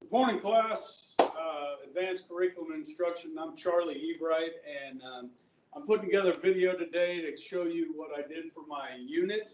Good morning, class. Advanced Curriculum Instruction. I'm Charlie Ebright, and I'm putting together a video today to show you what I did for my unit.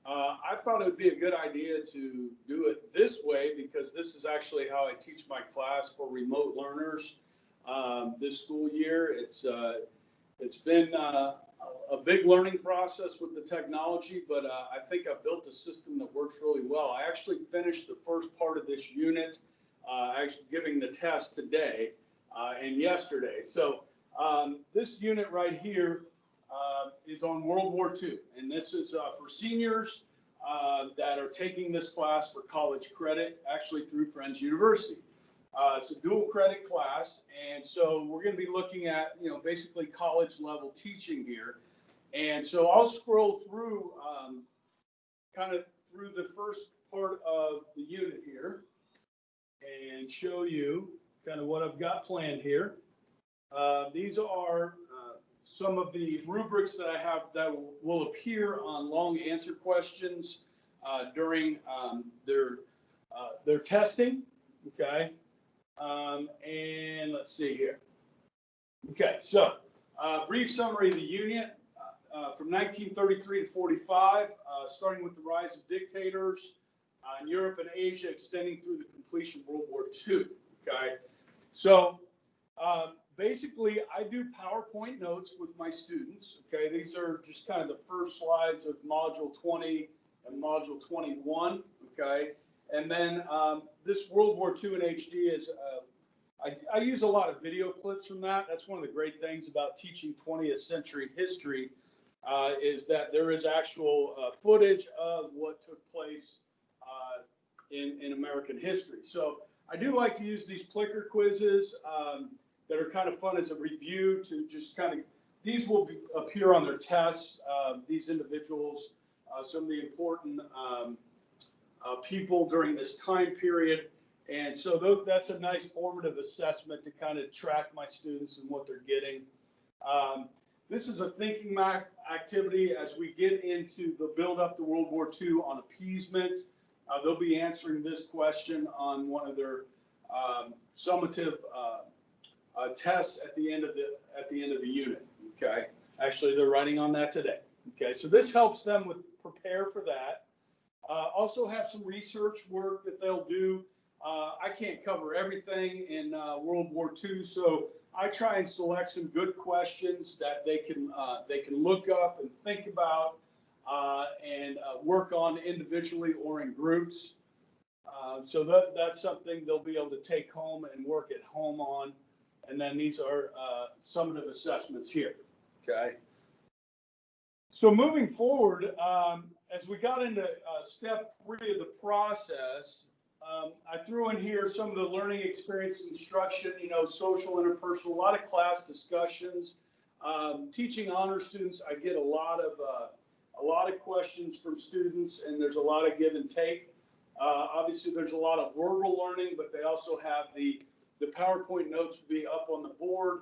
I thought it would be a good idea to do it this way because this is actually how I teach my class for remote learners this school year. It's been a big learning process with the technology, but I think I've built a system that works really well. I actually finished the first part of this unit, actually giving the test today and yesterday. So this unit right here is on World War II, and this is for seniors that are taking this class for college credit, actually through Friends University. It's a dual credit class, and so we're going to be looking at, basically college level teaching here. And so I'll scroll through kind of through the first part of the unit here and show you kind of what I've got planned here. These are some of the rubrics that I have that will appear on long answer questions during their testing. Okay. And let's see here. Okay, so brief summary of the unit from 1933 to 45, starting with the rise of dictators in Europe and Asia, extending through the completion of World War II. Okay, so basically I do PowerPoint notes with my students. Okay, these are just kind of the first slides of Module 20 and Module 21. Okay. And then this World War II in HD is, I use a lot of video clips from that. That's one of the great things about teaching 20th century history is that there is actual footage of what took place in American history. So I do like to use these clicker quizzes that are kind of fun as a review to just kind of, these will appear on their tests, these individuals, some of the important people during this time period. And so that's a nice formative assessment to kind of track my students and what they're getting. This is a thinking activity as we get into the build up to World War II on appeasement. They'll be answering this question on one of their summative tests at the end of the unit. Okay, actually they're writing on that today. Okay, so this helps them prepare for that. Also have some research work that they'll do. I can't cover everything in World War II, so I try and select some good questions that they can look up and think about and work on individually or in groups. So that's something they'll be able to take home and work at home on. And then these are summative assessments here. Okay. So moving forward, as we got into step 3 of the process, I threw in here some of the learning experience instruction, social, interpersonal, a lot of class discussions. Teaching honor students, I get a lot of questions from students, and there's a lot of give and take. Obviously, there's a lot of verbal learning, but they also have the PowerPoint notes will be up on the board,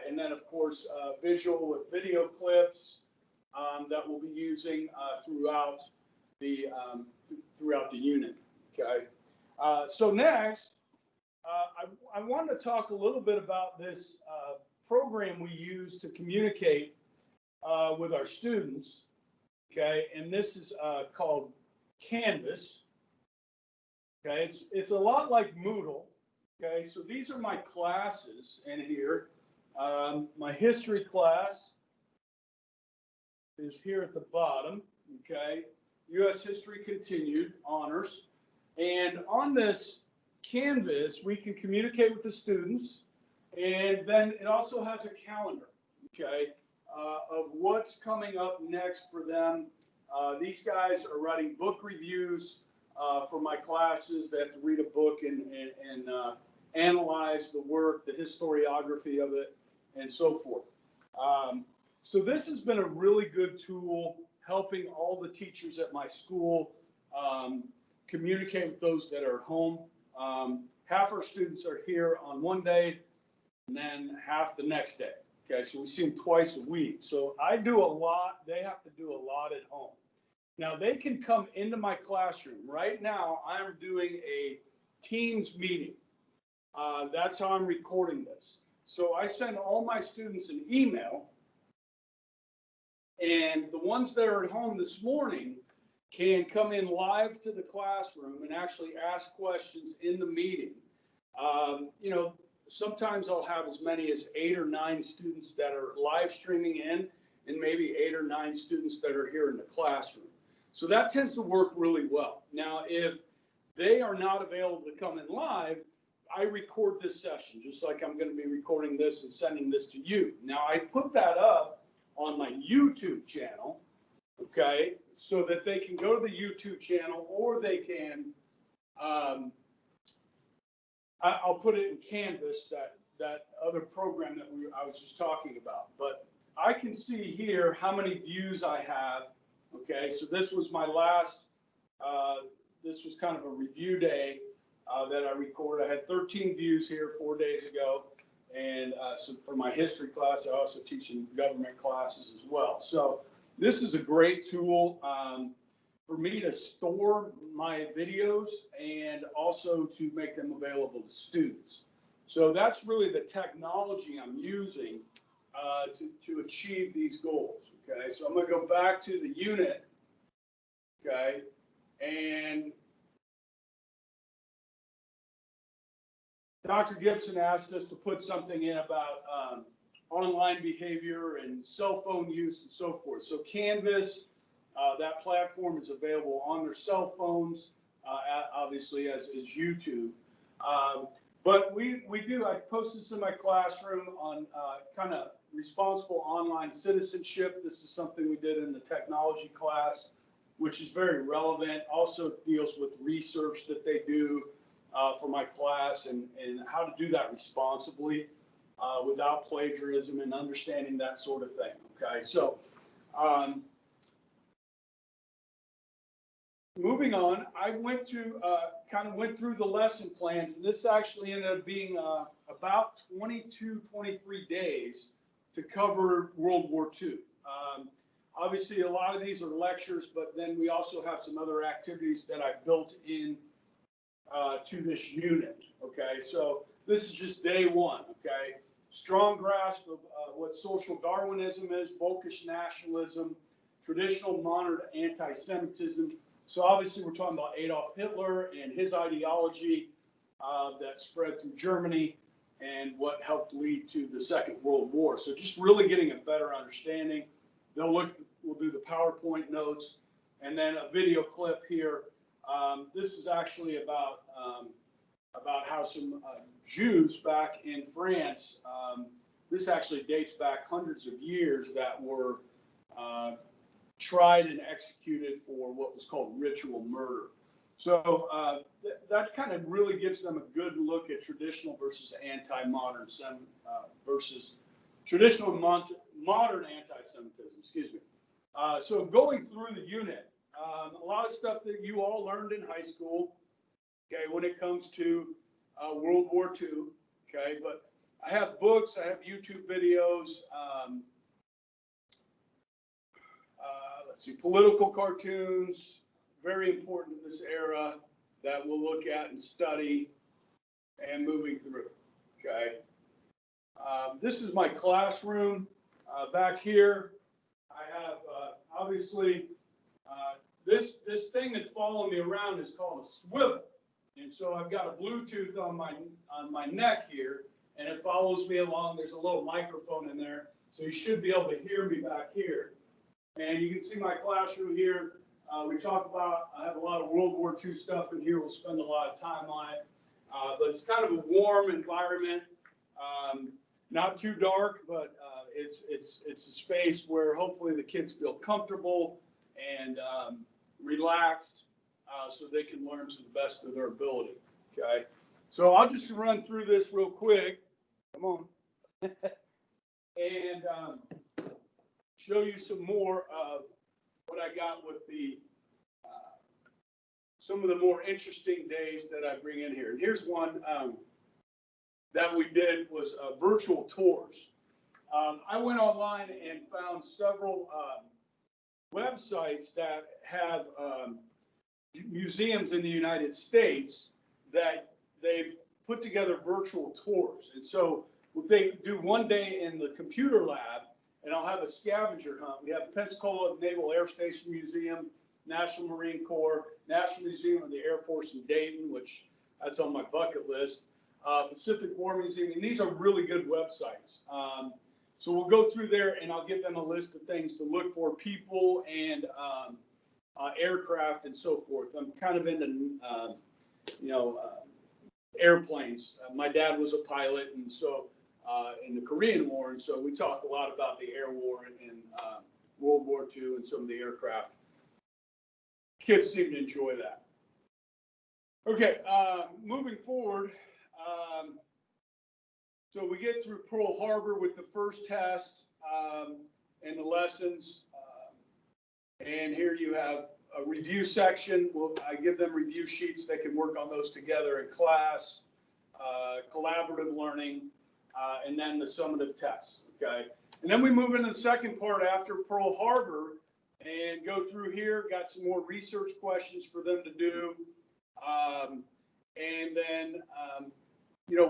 and then of course visual with video clips. That we'll be using throughout the unit. Okay. So next, I want to talk a little bit about this program we use to communicate with our students. Okay, and this is called Canvas. Okay, it's a lot like Moodle. Okay, so these are my classes in here. My history class is here at the bottom, okay? U.S. History Continued, honors. And on this Canvas, we can communicate with the students, and then it also has a calendar, okay, of what's coming up next for them. These guys are writing book reviews for my classes. They have to read a book and analyze the work, the historiography of it, and so forth. So this has been a really good tool helping all the teachers at my school communicate with those that are at home. Half our students are here on one day and then half the next day. Okay, so we see them twice a week. So I do a lot. They have to do a lot at home. Now they can come into my classroom. Right now I'm doing a Teams meeting. That's how I'm recording this. So I send all my students an email, and the ones that are at home this morning can come in live to the classroom and actually ask questions in the meeting. You know, sometimes I'll have as many as 8 or 9 students that are live streaming in, and maybe 8 or 9 students that are here in the classroom. So that tends to work really well. Now, if they are not available to come in live, I record this session, just like I'm going to be recording this and sending this to you. Now, I put that up on my YouTube channel, okay, so that they can go to the YouTube channel, or they can, I'll put it in Canvas, that other program that I was just talking about. But I can see here how many views I have. Okay, so this was my last, this was kind of a review day that I recorded. I had 13 views here 4 days ago. And so for my history class, I also teach in government classes as well. So this is a great tool for me to store my videos and also to make them available to students. So that's really the technology I'm using to achieve these goals. Okay, so I'm going to go back to the unit. Okay, and Dr. Gibson asked us to put something in about online behavior and cell phone use and so forth. So Canvas, that platform is available on their cell phones, obviously, as is YouTube. But I posted this in my classroom on kind of responsible online citizenship. This is something we did in the technology class, which is very relevant. Also deals with research that they do for my class, and how to do that responsibly without plagiarism and understanding that sort of thing. Okay, so moving on, I went to kind of went through the lesson plans, and this actually ended up being about 22, 23 days to cover World War II. Obviously, a lot of these are lectures, but then we also have some other activities that I built in to this unit. Okay, so this is just day one. Okay, strong grasp of what social Darwinism is, Volkish nationalism, traditional modern anti-Semitism. So obviously we're talking about Adolf Hitler and his ideology that spread through Germany and what helped lead to the Second World War. So just really getting a better understanding. We'll do the PowerPoint notes and then a video clip here. This is actually about how some Jews back in France, this actually dates back hundreds of years, that were tried and executed for what was called ritual murder. So that kind of really gives them a good look at traditional versus anti-modern versus traditional and modern anti-Semitism, excuse me. So going through the unit, a lot of stuff that you all learned in high school, okay, when it comes to World War II, okay, but I have books, I have YouTube videos, let's see, political cartoons, very important in this era that we'll look at and study and moving through, okay. This is my classroom. Back here, I have, obviously, this thing that's following me around is called a swivel. And so I've got a Bluetooth on my neck here, and it follows me along. There's a little microphone in there, so you should be able to hear me back here. And you can see my classroom here. We talk about, I have a lot of World War II stuff in here. We'll spend a lot of time on it. But it's kind of a warm environment, not too dark, but it's a space where hopefully the kids feel comfortable and relaxed, so they can learn to the best of their ability. Okay, so I'll just run through this real quick. Come on, and show you some more of what I got with the some of the more interesting days that I bring in here. And here's one that we did was virtual tours. I went online and found several websites that have museums in the United States that they've put together virtual tours. And so they do one day in the computer lab, and I'll have a scavenger hunt. We have Pensacola Naval Air Station Museum, National Marine Corps, National Museum of the Air Force in Dayton, which that's on my bucket list, Pacific War Museum, and these are really good websites. So we'll go through there, and I'll give them a list of things to look for, people and aircraft and so forth. I'm kind of into, airplanes. My dad was a pilot, and so in the Korean War, and so we talk a lot about the air war and World War II and some of the aircraft. Kids seem to enjoy that. Okay, moving forward. So we get through Pearl Harbor with the first test and the lessons. And here you have a review section. I give them review sheets. They can work on those together in class, collaborative learning, and then the summative tests. Okay. And then we move into the second part after Pearl Harbor and go through here. Got some more research questions for them to do. And then,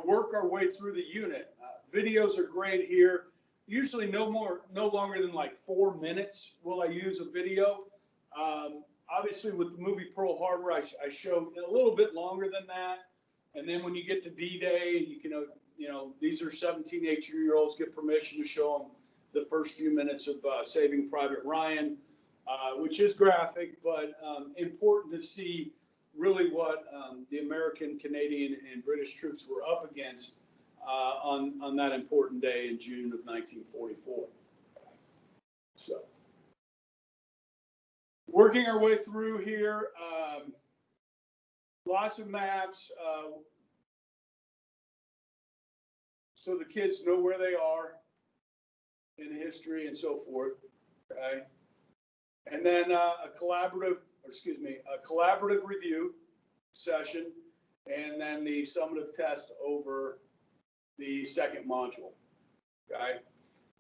work our way through the unit. Videos are great here. Usually no longer than like 4 minutes will I use a video. Obviously with the movie Pearl Harbor, I show a little bit longer than that. And then when you get to D-Day, you can, these are 17, 18-year-olds get permission to show them the first few minutes of Saving Private Ryan, which is graphic, but important to see really what the American, Canadian, and British troops were up against on that important day in June of 1944. So, working our way through here, lots of maps, so the kids know where they are in history and so forth. Okay, and then a collaborative review session, and then the summative test over the second module. Okay,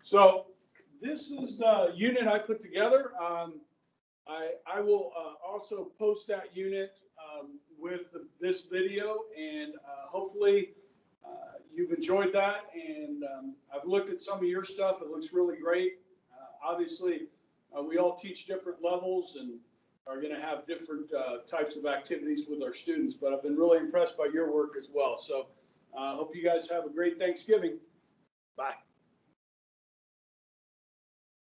so this is the unit I put together. I will also post that unit with this video, and hopefully you've enjoyed that. And I've looked at some of your stuff. It looks really great. Obviously, we all teach different levels and are going to have different types of activities with our students, but I've been really impressed by your work as well. So I hope you guys have a great Thanksgiving. Bye.